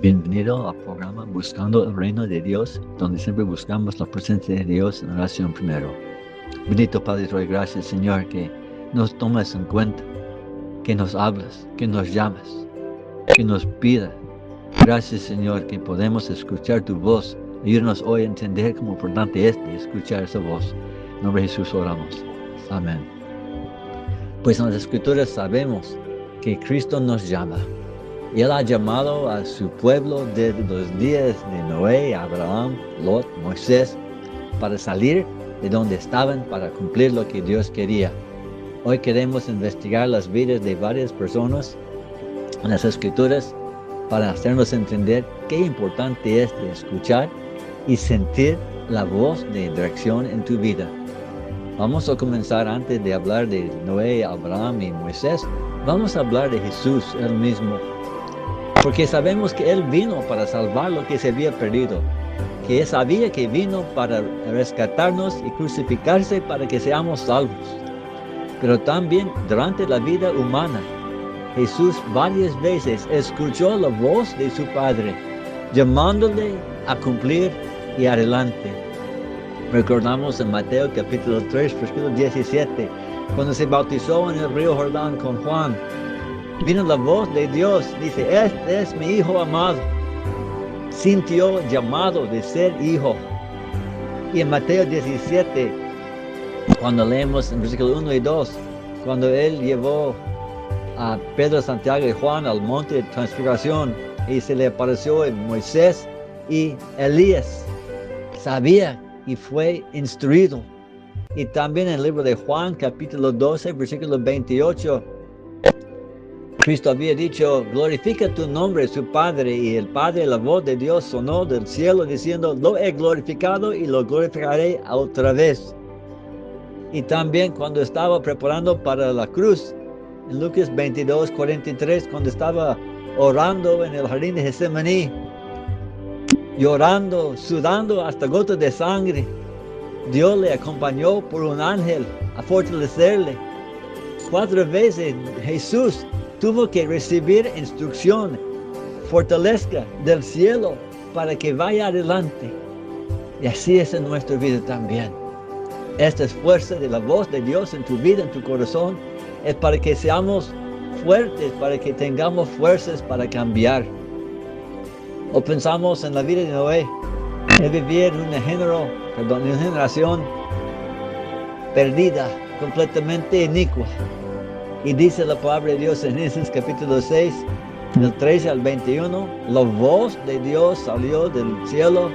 Bienvenido al programa Buscando el Reino de Dios, donde siempre buscamos la presencia de Dios en oración primero. Bendito Padre, te doy gracias, Señor, que nos tomas en cuenta, que nos hablas, que nos llamas, que nos pidas. Gracias, Señor, que podemos escuchar tu voz. Ayúdanos hoy a entender cómo importante es de escuchar esa voz. En nombre de Jesús oramos. Amén. Pues en las Escrituras sabemos que Cristo nos llama. Él ha llamado a su pueblo desde los días de Noé, Abraham, Lot, Moisés, para salir de donde estaban para cumplir lo que Dios quería. Hoy queremos investigar las vidas de varias personas en las Escrituras para hacernos entender qué importante es de escuchar y sentir la voz de dirección en tu vida. Vamos a comenzar antes de hablar de Noé, Abraham y Moisés. Vamos a hablar de Jesús, él mismo. Porque sabemos que Él vino para salvar lo que se había perdido, que Él sabía que vino para rescatarnos y crucificarse para que seamos salvos. Pero también durante la vida humana, Jesús varias veces escuchó la voz de su Padre, llamándole a cumplir y adelante. Recordamos en Mateo capítulo 3, versículo 17, cuando se bautizó en el río Jordán con Juan, vino la voz de Dios, dice, este es mi Hijo amado. Sintió llamado de ser hijo. Y en Mateo 17, cuando leemos en versículo 1 y 2, cuando Él llevó a Pedro, Santiago y Juan al monte de transfiguración y se le apareció a Moisés y Elías, sabía y fue instruido. Y también en el libro de Juan, capítulo 12, versículo 28, Cristo había dicho, glorifica tu nombre, su Padre, y el Padre, la voz de Dios sonó del cielo diciendo, lo he glorificado y lo glorificaré otra vez. Y también cuando estaba preparando para la cruz, en Lucas 22, 43, cuando estaba orando en el jardín de Getsemaní, llorando, sudando hasta gotas de sangre, Dios le acompañó por un ángel a fortalecerle. 4 veces Jesús tuvo que recibir instrucción, fortalezca del cielo para que vaya adelante. Y así es en nuestra vida también. Esta es fuerza de la voz de Dios en tu vida, en tu corazón, es para que seamos fuertes, para que tengamos fuerzas para cambiar. O pensamos en la vida de Noé. Él vivía en una generación perdida, completamente inicua. Y dice la palabra de Dios en Génesis capítulo 6, del 13 al 21, la voz de Dios salió del cielo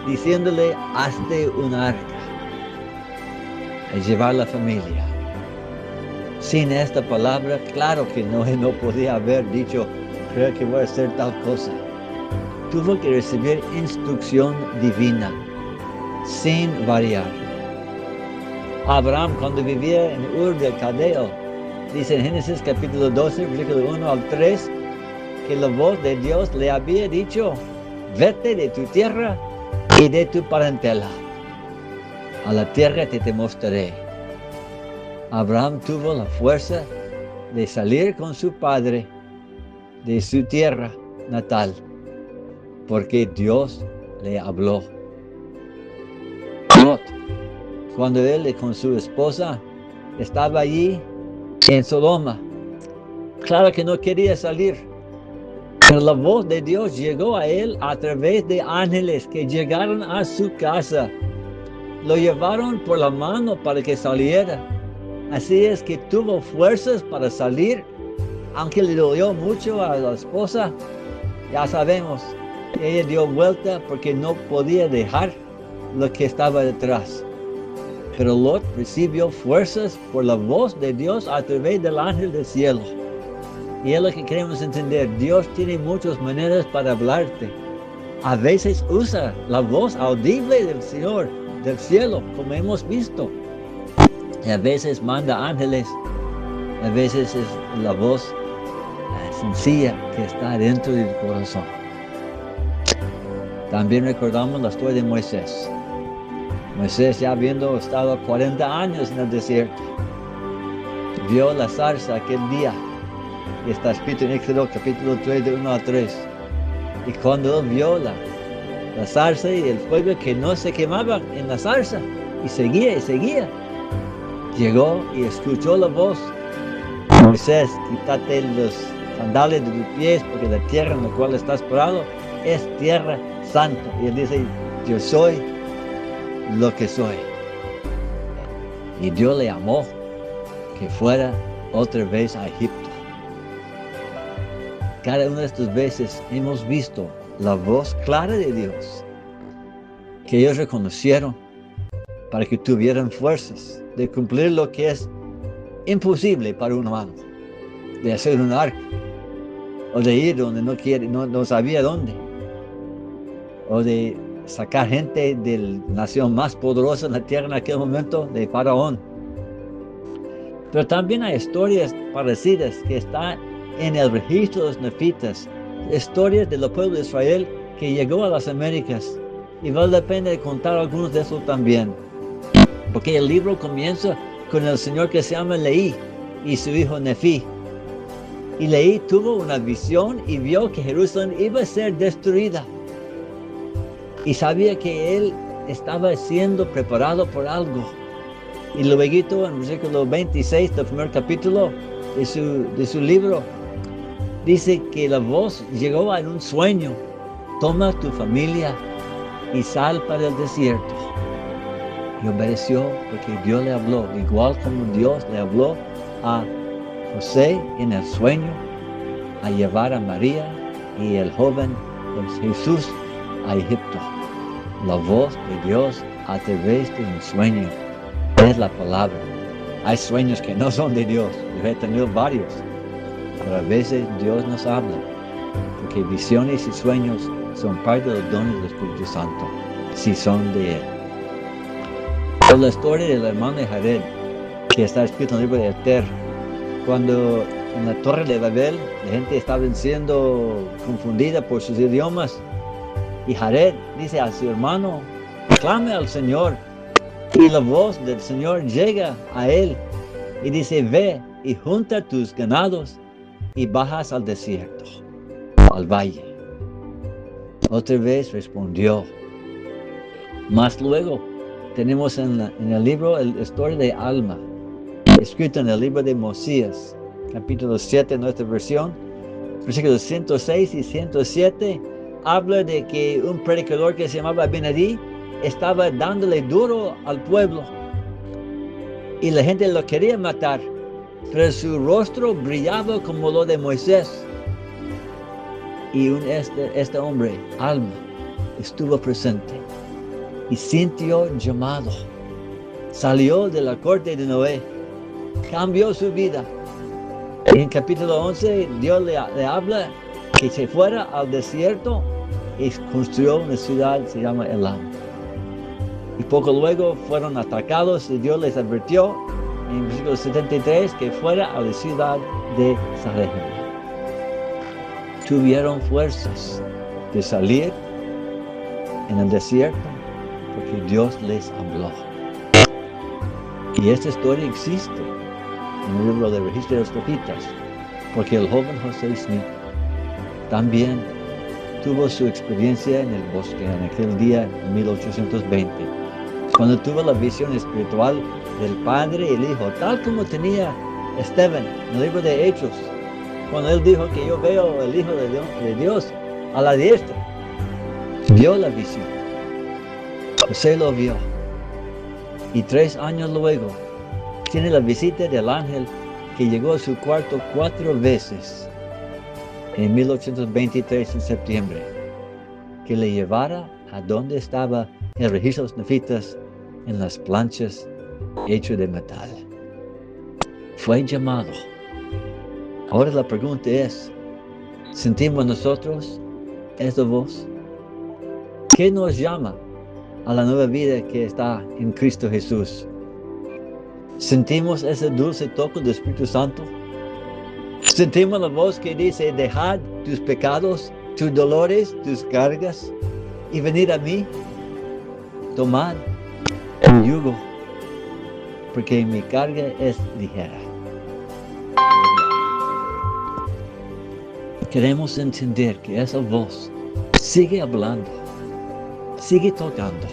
diciéndole, hazte un arca y llevar la familia. Sin esta palabra, claro que Noé no podía haber dicho, creo que voy a hacer tal cosa. Tuvo que recibir instrucción divina, sin variar. Abraham, cuando vivía en Ur del Caldeo, dice en Génesis capítulo 12, versículo 1 al 3, que la voz de Dios le había dicho, vete de tu tierra y de tu parentela. A la tierra que te mostraré. Abraham tuvo la fuerza de salir con su padre de su tierra natal, porque Dios le habló. Lot, cuando él con su esposa estaba allí en Sodoma, claro que no quería salir, pero la voz de Dios llegó a él a través de ángeles que llegaron a su casa. Lo llevaron por la mano para que saliera. Así es que tuvo fuerzas para salir, aunque le dolió mucho a la esposa. Ya sabemos, ella dio vuelta porque no podía dejar lo que estaba detrás. Pero Lot recibió fuerzas por la voz de Dios a través del ángel del cielo. Y es lo que queremos entender. Dios tiene muchas maneras para hablarte. A veces usa la voz audible del Señor, del cielo, como hemos visto. Y a veces manda ángeles. A veces es la voz sencilla que está dentro del corazón. También recordamos la historia de Moisés. Moisés, ya habiendo estado 40 años en el desierto, vio la zarza aquel día. Y está escrito en Éxodo capítulo 3, de 1 a 3. Y cuando él vio la zarza y el fuego que no se quemaba en la zarza, y seguía, llegó y escuchó la voz: Moisés, quítate los sandalias de tus pies, porque la tierra en la cual estás parado es tierra santa. Y él dice: yo soy lo que soy. Y Dios le llamó que fuera otra vez a Egipto. Cada una de estas veces hemos visto la voz clara de Dios, que ellos reconocieron para que tuvieran fuerzas de cumplir lo que es imposible para un humano, de hacer un arca, o de ir donde no quiere, no sabía dónde, o de sacar gente de la nación más poderosa en la tierra en aquel momento, de Faraón. Pero también hay historias parecidas que están en el registro de los nefitas, historias del pueblo de Israel que llegó a las Américas, y vale la pena contar algunos de esos también, porque el libro comienza con el señor que se llama Leí y su hijo Nefi. Y Leí tuvo una visión y vio que Jerusalén iba a ser destruida, y sabía que él estaba siendo preparado por algo. Y luego en el versículo 26 del primer capítulo de su libro, dice que la voz llegó en un sueño: toma tu familia y sal para el desierto. Y obedeció, porque Dios le habló, igual como Dios le habló a José en el sueño, a llevar a María y el joven Jesús a Egipto. La voz de Dios a través de un sueño es la palabra. Hay sueños que no son de Dios, yo he tenido varios, pero a veces Dios nos habla, porque visiones y sueños son parte de los dones del Espíritu Santo, si son de Él. Por la historia del hermano de Jared, que está escrito en el libro de Esther, cuando en la torre de Babel la gente estaba siendo confundida por sus idiomas, y Jared dice a su hermano: clame al Señor, y la voz del Señor llega a él y dice: ve y junta tus ganados y bajas al desierto, al valle. Otra vez respondió. Más luego tenemos en el libro la historia de Alma, escrito en el libro de Mosías, capítulo 7 en nuestra versión, versículos 106 y 107, habla de que un predicador que se llamaba Benadí estaba dándole duro al pueblo, y la gente lo quería matar, pero su rostro brillaba como lo de Moisés. Y este hombre, Alma, estuvo presente y sintió llamado. Salió de la corte de Noé, cambió su vida. Y en capítulo 11, Dios le habla que se fuera al desierto y construyó una ciudad que se llama Elam. Y poco luego fueron atacados, y Dios les advirtió en el versículo 73 que fuera a la ciudad de Zarehemla. Tuvieron fuerzas de salir en el desierto porque Dios les habló. Y esta historia existe en el libro de registro de los nefitas, porque el joven José Smith también tuvo su experiencia en el bosque en aquel día, en 1820, cuando tuvo la visión espiritual del Padre y el Hijo, tal como tenía Esteban en el libro de Hechos, cuando él dijo que yo veo el Hijo de Dios a la diestra. Vio la visión. José lo vio. Y 3 años luego tiene la visita del ángel que llegó a su cuarto 4 veces en 1823 en septiembre, que le llevara a donde estaba el registro de los nefitas en las planchas hechas de metal. Fue llamado. Ahora la pregunta es: ¿sentimos nosotros esta voz? ¿Qué nos llama a la nueva vida que está en Cristo Jesús? ¿Sentimos ese dulce toque del Espíritu Santo? ¿Sentimos la voz que dice: dejad tus pecados, tus dolores, tus cargas, y venid a mí? Tomad el yugo, porque mi carga es ligera. Queremos entender que esa voz Sigue hablando, sigue tocando,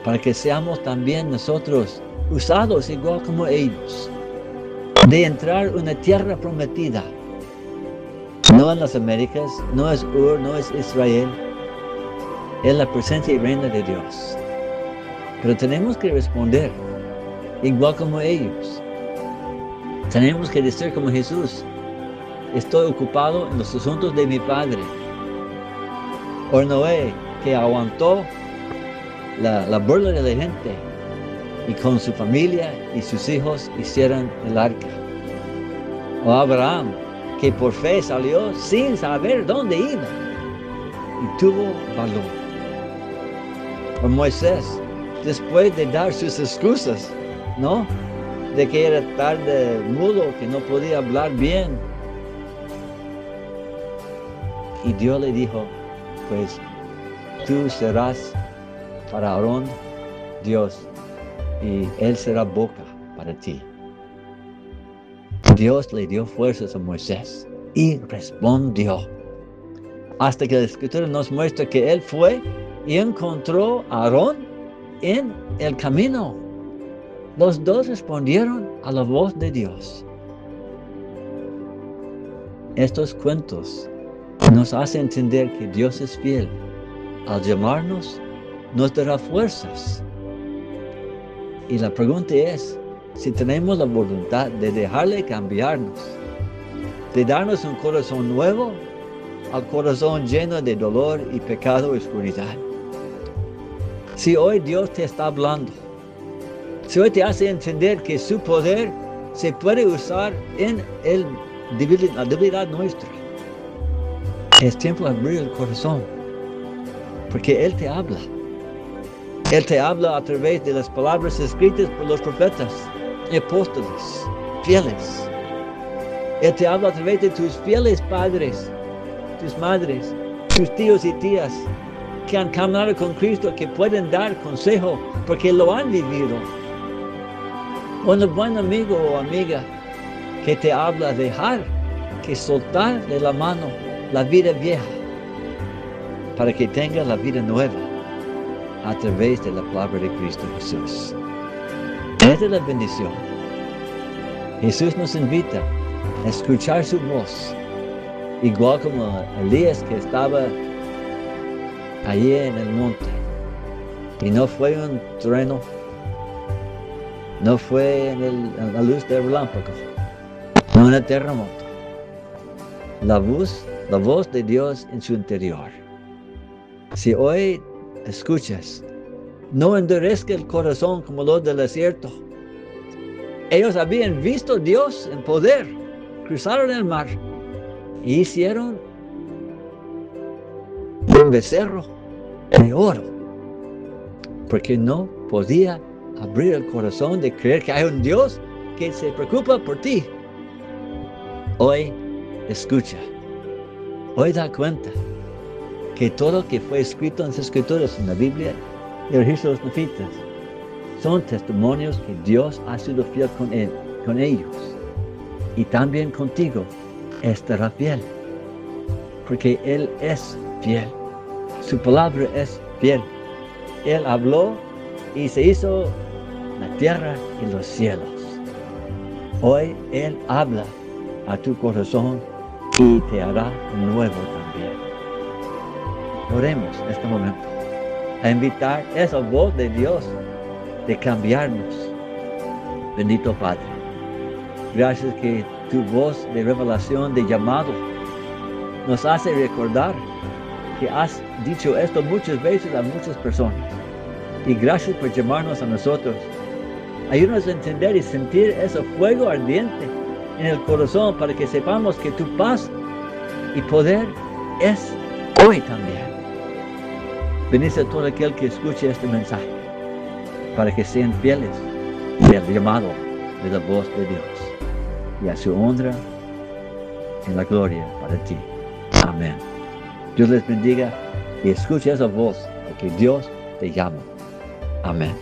para que seamos también nosotros usados igual como ellos, de entrar en una tierra prometida. No en las Américas, no es Ur, no es Israel, es la presencia y reina de Dios. Pero tenemos que responder igual como ellos. Tenemos que decir como Jesús: estoy ocupado en los asuntos de mi Padre. O Noé, que aguantó la burla de la gente y con su familia y sus hijos hicieron el arca. O Abraham, que por fe salió sin saber dónde iba y tuvo valor. O Moisés, después de dar sus excusas, ¿no? De que era tarde mudo, que no podía hablar bien. Y Dios le dijo: pues tú serás para Aarón Dios, y él será boca para ti. Dios le dio fuerzas a Moisés y respondió. Hasta que la Escritura nos muestra que él fue y encontró a Aarón en el camino. Los dos respondieron a la voz de Dios. Estos cuentos nos hacen entender que Dios es fiel. Al llamarnos, nos dará fuerzas. Y la pregunta es si tenemos la voluntad de dejarle cambiarnos, de darnos un corazón nuevo al corazón lleno de dolor y pecado y oscuridad. Si hoy Dios te está hablando, si hoy te hace entender que su poder se puede usar en la debilidad nuestra, es tiempo de abrir el corazón, porque Él te habla. Él te habla a través de las palabras escritas por los profetas y apóstoles fieles. Él te habla a través de tus fieles padres, tus madres, tus tíos y tías que han caminado con Cristo, que pueden dar consejo porque lo han vivido. O un buen amigo o amiga que te habla de dejar que soltar de la mano la vida vieja para que tenga la vida nueva a través de la palabra de Cristo Jesús. Esta es la bendición. Jesús nos invita a escuchar su voz, igual como Elías, que estaba allí en el monte, y no fue un trueno, no fue la luz del relámpago, no un terremoto. La voz de Dios en su interior. Si hoy escuchas, no endurezca el corazón como los del desierto. Ellos habían visto a Dios en poder, cruzaron el mar y hicieron un becerro de oro, porque no podía abrir el corazón de creer que hay un Dios que se preocupa por ti. Hoy escucha, hoy da cuenta que todo lo que fue escrito en las Escrituras, en la Biblia y el registro de los nefitas, son testimonios que Dios ha sido fiel con ellos, y también contigo estará fiel, porque Él es fiel, su palabra es fiel. Él habló y se hizo la tierra y los cielos. Hoy Él habla a tu corazón y te hará nuevo también. Oremos en este momento a invitar esa voz de Dios de cambiarnos. Bendito Padre, gracias que tu voz de revelación, de llamado, nos hace recordar que has dicho esto muchas veces a muchas personas. Y gracias por llamarnos a nosotros. Ayúdanos a entender y sentir ese fuego ardiente en el corazón, para que sepamos que tu paz y poder es hoy también. Bendice a todo aquel que escuche este mensaje, para que sean fieles del llamado de la voz de Dios, y a su honra en la gloria para ti. Amén. Dios les bendiga y escuche esa voz, porque Dios te llama. Amén.